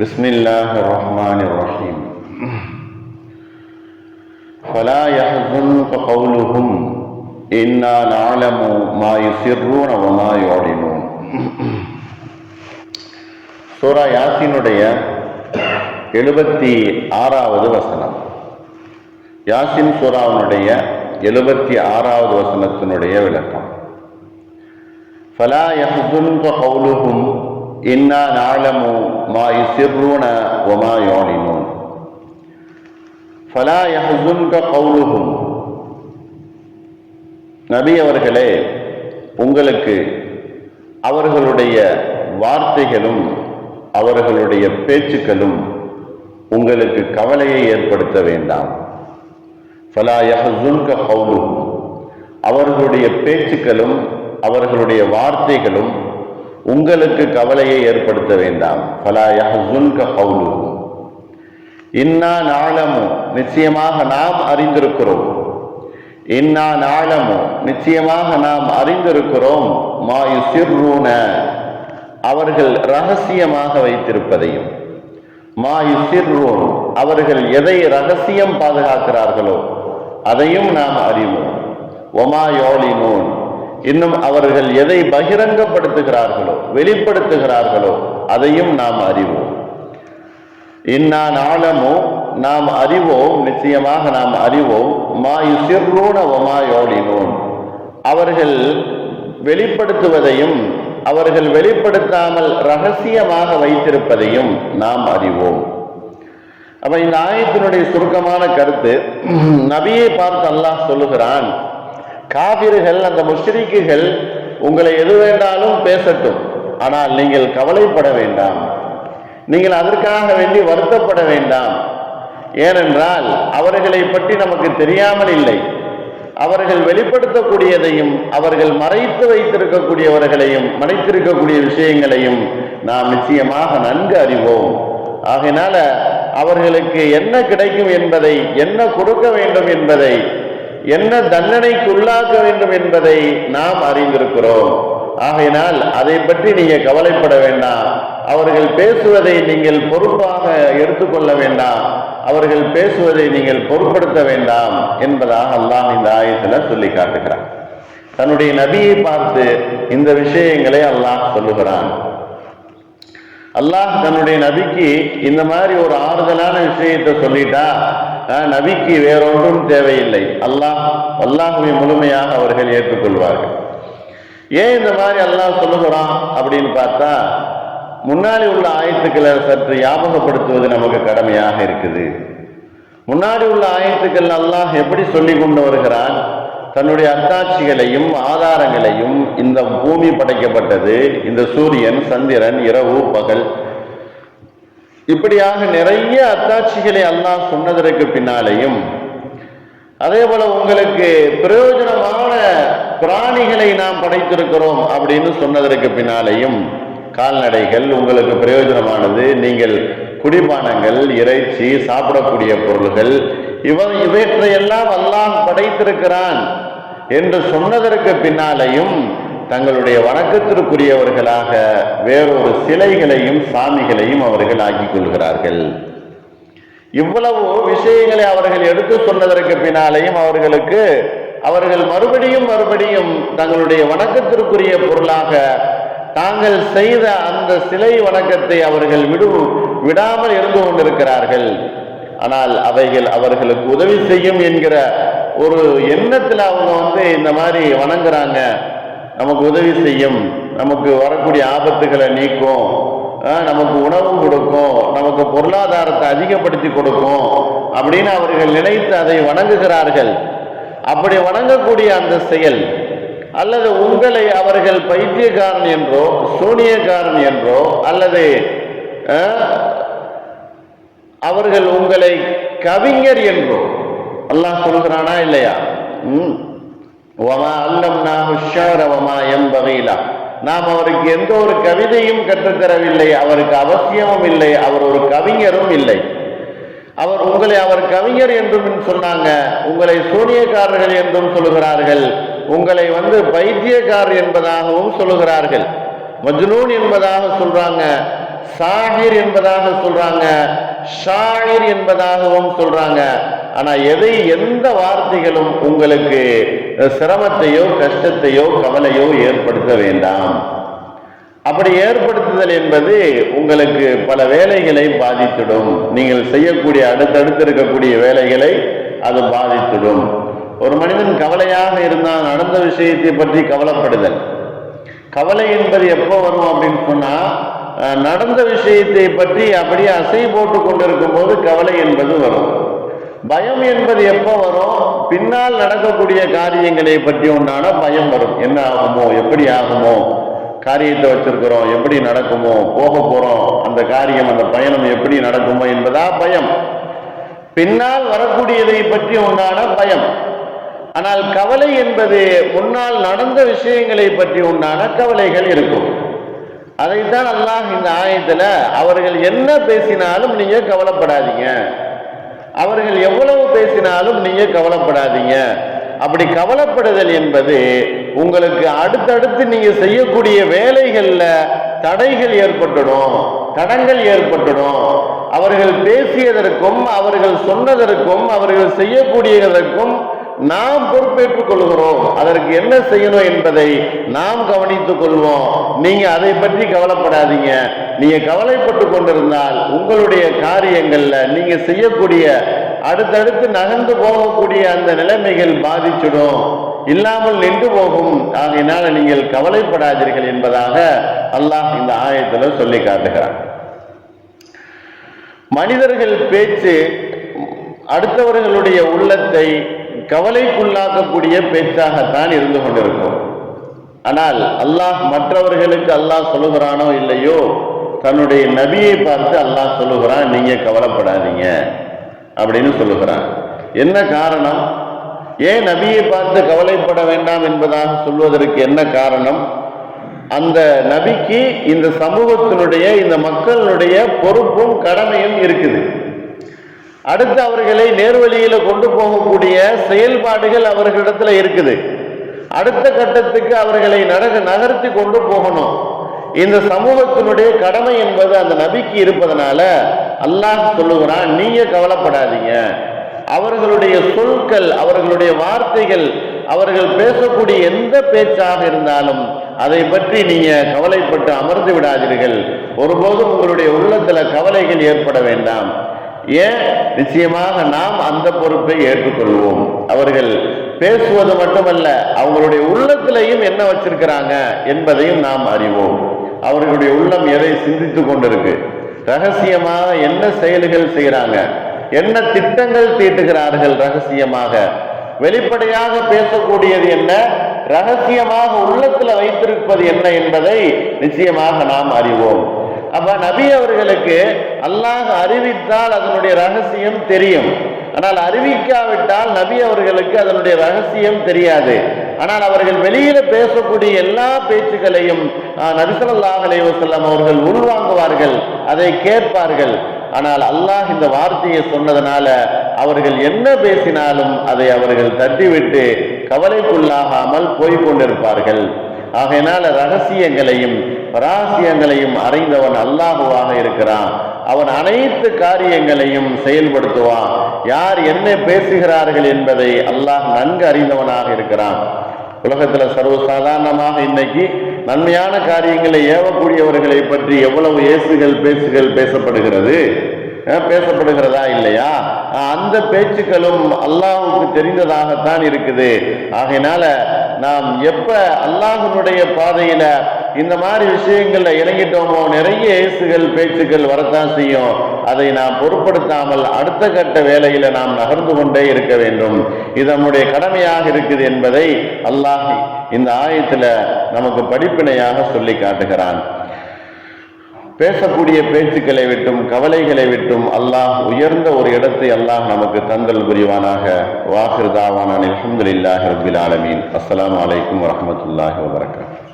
بسم الله الرحمن الرحيم فلا يحزنك قولهم إنا نعلم ما يسرون وما يعلنون. சூரா யாசீனுடைய 76வது வசனம். யாசீன் சூராவினுடைய 76வது வசனத்தினுடைய விளக்கம். ஃபலா யஹ்ஸுன்க கௌலுஹும் இன்னா நஅலமு மா யுஸிர்ரூன வமா யுஅலினூன். ஃபலா யஹ்ஸுன்க கௌலுஹும், நபி அவர்களே, உங்களுக்கு அவர்களுடைய வார்த்தைகளும் அவர்களுடைய பேச்சுக்களும் உங்களுக்கு கவலையை ஏற்படுத்த வேண்டாம். ஃபலா யஹ்ஸுன்க கௌலுஹும், அவர்களுடைய பேச்சுக்களும் அவர்களுடைய வார்த்தைகளும் உங்களுக்கு கவலையை ஏற்படுத்த வேண்டாம். ஃபலா யஹ்ஸுன்க கௌலுஹும் இன்னா நஅலமு, நிச்சயமாக நாம் அறிந்திருக்கிறோம். இன்னா நஅலமு, நிச்சயமாக நாம் அறிந்திருக்கிறோம். மா யுஸிர்ரூன, அவர்கள் ரகசியமாக வைத்திருப்பதையும். மா யுஸிர்ரூன், அவர்கள் எதை ரகசியம் பாதுகாக்கிறார்களோ அதையும் நாம் அறிவோம். வமா யுஅலினூன், இன்னும் அவர்கள் எதை பகிரங்கப்படுத்துகிறார்களோ வெளிப்படுத்துகிறார்களோ அதையும் நாம் அறிவோம். இன்னா நஅலமு, நாம் அறிவோம், நிச்சயமாக நாம் அறிவோம். மா யுஸிர்ரூன வமா யுஅலினூன், அவர்கள் வெளிப்படுத்துவதையும் அவர்கள் வெளிப்படுத்தாமல் ரகசியமாக வைத்திருப்பதையும் நாம் அறிவோம். அப்ப இந்த ஆயத்தினுடைய சுருக்கமான கருத்து, நபியை பார்த்து அல்லாஹ் சொல்லுகிறான், காபிர்கள், அந்த முஷ்ரிக்குகள் உங்களை எது வேண்டாலும் பேசட்டும், ஆனால் நீங்கள் கவலைப்பட வேண்டாம், நீங்கள் அதற்காக வேண்டி வருத்தப்பட வேண்டாம். ஏனென்றால் அவர்களை பற்றி நமக்கு தெரியாமல் இல்லை. அவர்கள் வெளிப்படுத்தக்கூடியதையும் அவர்கள் மறைத்து வைத்திருக்கக்கூடியவர்களையும் மறைத்திருக்கக்கூடிய விஷயங்களையும் நாம் நிச்சயமாக நன்கு அறிவோம். ஆகையினால அவர்களுக்கு என்ன கிடைக்கும் என்பதை, என்ன கொடுக்க வேண்டும் என்பதை, என்ன தண்டனைக்கு உள்ளாக்க வேண்டும் என்பதை நாம் அறிந்திருக்கிறோம். ஆகையினால் அதை பற்றி நீங்க கவலைப்பட வேண்டாம். அவர்கள் பேசுவதை நீங்கள் பொறுப்பாக எடுத்துக்கொள்ள வேண்டாம், அவர்கள் பேசுவதை நீங்கள் பொருட்படுத்த வேண்டாம் என்பதாக அல்லாஹ் இந்த ஆயத்துல சொல்லி காட்டுகிறான். தன்னுடைய நபியை பார்த்து இந்த விஷயங்களை அல்லாஹ் சொல்லுகிறான். அல்லாஹ் தன்னுடைய நபிக்கு இந்த மாதிரி ஒரு ஆறுதலான விஷயத்தை சொல்லிட்டா நபிக்கு வேறொன்றும் தேவையில்லை. அல்லாஹ்வை முழுமையாக அவர்கள் ஏற்றுக்கொள்வார்கள். ஏன் இந்த மாதிரி அல்லாஹ் சொல்லுகிறான் அப்படின்னு பார்த்தா, முன்னாடி உள்ள ஆயத்துக்களை சற்று ஞாபகப்படுத்துவது நமக்கு கடமையாக இருக்குது. முன்னாடி உள்ள ஆயத்துக்கள் அல்லாஹ் எப்படி சொல்லி கொண்டு வருகிறான், தன்னுடைய அத்தாட்சிகளையும் ஆதாரங்களையும், இந்த பூமி படைக்கப்பட்டது, இந்த சூரியன் சந்திரன் இரவு பகல், இப்படியாக நிறைய அத்தாட்சிகளை அல்லாஹ் சொன்னதற்கு பின்னாலேயும், அதே போல உங்களுக்கு பிரயோஜனமான பிராணிகளை நாம் படைத்திருக்கிறோம் அப்படின்னு சொன்னதற்கு பின்னாலேயும், கால்நடைகள் உங்களுக்கு பிரயோஜனமானது, நீங்கள் குடிபானங்கள், இறைச்சி, சாப்பிடக்கூடிய பொருள்கள், இவற்றையெல்லாம் அல்லாஹ் படைத்திருக்கிறான் என்று சொன்னதற்கு பின்னாலேயும் தங்களுடைய வணக்கத்திற்குரியவர்களாக வேறொரு சிலைகளையும் சாமிகளையும் அவர்கள் ஆக்கிக் கொள்கிறார்கள். இவ்வளவு விஷயங்களை அவர்கள் எடுத்து சொன்னதற்கு பின்னாலேயும் அவர்கள் மறுபடியும் தங்களுடைய வணக்கத்திற்குரிய பொருளாக தாங்கள் செய்த அந்த சிலை வணக்கத்தை அவர்கள் விடாமல் இருந்து கொண்டிருக்கிறார்கள். ஆனால் அவைகள் அவர்களுக்கு உதவி செய்யும் என்கிற ஒரு எண்ணத்தில் அவங்க இந்த மாதிரி வணங்குறாங்க. நமக்கு உதவி செய்யும், நமக்கு வரக்கூடிய ஆபத்துகளை நீக்கும், நமக்கு உணவு கொடுக்கும், நமக்கு பொருளாதாரத்தை அதிகப்படுத்தி கொடுக்கும் அப்படின்னு அவர்கள் நினைத்து அதை வணங்குகிறார்கள். அப்படி வணங்கக்கூடிய அந்த செயல், அல்லது உங்களை அவர்கள் பைத்தியக்காரன் என்றோ சூனியக்காரன் என்றோ, அல்லது அவர்கள் உங்களை கவிஞர் என்றோ அல்லாஹ் சொல்கிறானா இல்லையா? நாம் அவருக்கு எந்த ஒரு கவிதையும் கற்றுத்தரவில்லை, அவருக்கு அவசியமும் இல்லை, அவர் ஒரு கவிஞரும் இல்லை. அவர் கவிஞர் என்றும் சொன்னாங்க, உங்களை சூனியக்காரர்கள் என்றும் சொல்லுகிறார்கள், உங்களை பைத்தியக்காரர் என்பதாகவும் சொல்லுகிறார்கள், மஜ்னூன் என்பதாக சொல்றாங்க. சாஹிர் என்பதாக சொல்றாங்க, ஷாயிர் என்பதாகவும் சொல்றாங்க. ஆனா எந்த வார்த்தைகளும் உங்களுக்கு சிரமத்தையோ கஷ்டத்தையோ கவலையோ ஏற்படுத்த வேண்டாம். அப்படி ஏற்படுத்துதல் என்பது உங்களுக்கு பல வேலைகளை பாதித்திடும். நீங்கள் செய்யக்கூடிய அடுத்தடுத்து இருக்கக்கூடிய வேலைகளை அது பாதித்திடும். ஒரு மனிதன் கவலையாக இருந்தால் நடந்த விஷயத்தை பற்றி கவலைப்படுதல். கவலை என்பது எப்போ வரும் அப்படின்னு சொன்னா, நடந்த விஷயத்தை பற்றி அப்படியே அசை போட்டு கொண்டிருக்கும் போது கவலை என்பது வரும். பயம் என்பது எப்போ வரும்? பின்னால் நடக்கக்கூடிய காரியங்களை பற்றி உண்டான பயம் வரும். என்ன ஆகுமோ, எப்படி ஆகுமோ, காரியத்தை வச்சிருக்கிறோம், எப்படி நடக்குமோ, போக போறோம், அந்த காரியம் அந்த பயணம் எப்படி நடக்குமோ என்பதா பயம். பின்னால் வரக்கூடியதை பற்றி உண்டான பயம். ஆனால் கவலை என்பது முன்னால் நடந்த விஷயங்களை பற்றி உண்டான கவலைகள் இருக்கும். அதைத்தான் அல்லாஹ் இந்த ஆயத்துல, அவர்கள் என்ன பேசினாலும் நீங்க கவலைப்படாதீங்க, அவர்கள் எவ்வளவு பேசினாலும் நீங்க கவலைப்படாதீங்க. அப்படி கவலைப்படுதல் என்பது உங்களுக்கு அடுத்தடுத்து நீங்க செய்யக்கூடிய வேலைகள்ல தடைகள் ஏற்பட்டுடும், தடங்கள் ஏற்பட்டுடும். அவர்கள் பேசியதற்கும் அவர்கள் சொன்னதற்கும் அவர்கள் செய்யக்கூடியதற்கும் நாம் பொறுப்பேற்றுக் கொள்கிறோம். அதற்கு என்ன செய்யணும் என்பதை நாம் கவனித்துக் கொள்வோம். நீங்க அதை பற்றி கவலைப்படாதீங்க. நீங்க கவலைப்பட்டு கொண்டிருந்தால் உங்களுடைய காரியங்கள்ல நீங்க செய்யக்கூடிய அடுத்தடுத்து நகர்ந்து போகக்கூடிய அந்த நிலைமைகள் பாதிச்சிடும், இல்லாமல் நின்று போகும். ஆகையினால நீங்கள் கவலைப்படாதீர்கள் என்பதாக அல்லாஹ் இந்த ஆயத்துல சொல்லி காட்டுகிறார். மனிதர்கள் பேச்சு அடுத்தவர்களுடைய உள்ளத்தை கவலைக்குள்ளாக்கக்கூடிய பேச்சாகத்தான் இருந்து கொண்டிருக்கும். ஆனால் அல்லாஹ் மற்றவர்களுக்கு அல்லாஹ் சொல்லுகிறானோ இல்லையோ, தன்னுடைய நபியை பார்த்து அல்லாஹ் சொல்லுகிறான், நீங்க கவலைப்படாதீங்க அப்படின்னு சொல்லுகிறான். என்ன காரணம்? ஏன் நபியை பார்த்து கவலைப்பட வேண்டாம் என்பதாக சொல்வதற்கு என்ன காரணம்? அந்த நபிக்கு இந்த சமூகத்தினுடைய இந்த மக்களுடைய பொறுப்பும் கடமையும் இருக்குது. அடுத்து அவர்களை நேர்வழியில கொண்டு போகக்கூடிய செயல்பாடுகள் அவர்களிடத்துல இருக்குது. அடுத்த கட்டத்துக்கு அவர்களை நகர்த்தி கொண்டு போகணும். இந்த சமூகத்தினுடைய கடமை என்பது அந்த நபிக்கு இருப்பதனால அல்லாஹ் சொல்லுகிறான், நீங்க கவலைப்படாதீங்க. அவர்களுடைய சொற்கள், அவர்களுடைய வார்த்தைகள், அவர்கள் பேசக்கூடிய எந்த பேச்சாக இருந்தாலும் அதை பற்றி நீங்க கவலைப்பட்டு அமர்ந்து விடாதீர்கள். ஒருபோதும் உங்களுடைய உள்ளத்துல கவலைகள் ஏற்பட வேண்டாம். ஏன்? நிச்சயமாக நாம் அந்த பொறுப்பை ஏற்றுக்கொள்வோம். அவர்கள் பேசுவது மட்டுமல்ல, அவங்களுடைய உள்ளத்திலையும் என்ன வச்சிருக்கிறாங்க என்பதையும் நாம் அறிவோம். அவர்களுடைய உள்ளம் எதை சிந்தித்து கொண்டிருக்கு, ரகசியமாக என்ன செயல்கள் செய்கிறாங்க, என்ன திட்டங்கள் தீட்டுகிறார்கள், ரகசியமாக வெளிப்படையாக பேசக்கூடியது என்ன, ரகசியமாக உள்ளத்தில் வைத்திருப்பது என்ன என்பதை நிச்சயமாக நாம் அறிவோம். அப்ப நபி அவர்களுக்கு அல்லாஹ் அறிவித்தால் அதனுடைய ரகசியம் தெரியும். ஆனால் அறிவிக்காவிட்டால் நபி அவர்களுக்கு அதனுடைய ரகசியம் தெரியாது. ஆனால் அவர்கள் வெளியில பேசக்கூடிய எல்லா பேச்சுக்களையும் நபி ஸல்லல்லாஹு அலைஹி வஸல்லம் அவர்கள் உள்வாங்குவார்கள், அதை கேட்பார்கள். ஆனால் அல்லாஹ் இந்த வார்த்தையை சொன்னதனால அவர்கள் என்ன பேசினாலும் அதை அவர்கள் தட்டிவிட்டு கவலைக்குள்ளாகாமல் போய்கொண்டிருப்பார்கள். ஆகையினால ரகசியங்களையும் பராசியங்களையும் அறிந்தவன் அல்லாஹுவாக இருக்கிறான். அவன் அனைத்து காரியங்களையும் செயல்படுத்துவான். யார் என்ன பேசுகிறார்கள் என்பதை அல்லாஹ் நன்கு அறிந்தவனாக இருக்கிறான். உலகத்துல சர்வசாதாரணமாக இன்னைக்கு நன்மையான காரியங்களை ஏவக்கூடியவர்களை பற்றி எவ்வளவு ஏசுகள் பேசுகள் பேசப்படுகிறதா இல்லையா? அந்த பேச்சுக்களும் அல்லாஹுக்கு தெரிந்ததாகத்தான் இருக்குது. ஆகையினால நாம் எப்ப அல்லாஹுடைய பாதையில இந்த மாதிரி விஷயங்கள்ல இறங்கிட்டோமோ நிறைய ஏசுகள் பேச்சுக்கள் வரத்தான் செய்யும். அதை நாம் பொருட்படுத்தாமல் அடுத்த கட்ட வேலையில நாம் நகர்ந்து கொண்டே இருக்க வேண்டும். இது நம்முடைய கடமையாக இருக்குது என்பதை அல்லாஹ் இந்த ஆயத்துல நமக்கு படிப்பினையாக சொல்லி காட்டுகிறான். பேசக்கூடிய பேச்சுக்களை விட்டும் கவலைகளை விட்டும் அல்லாஹ் உயர்ந்த ஒரு இடத்தை அல்லாஹ் நமக்கு தந்தல் புரிவானாக. வாஹிர் தாவானா அல்ஹம்துலில்லாஹி ரப்பில் ஆலமீன். அஸ்ஸலாமு அலைக்கும் வரஹ்மத்துல்லாஹி வபரகாத்துஹு.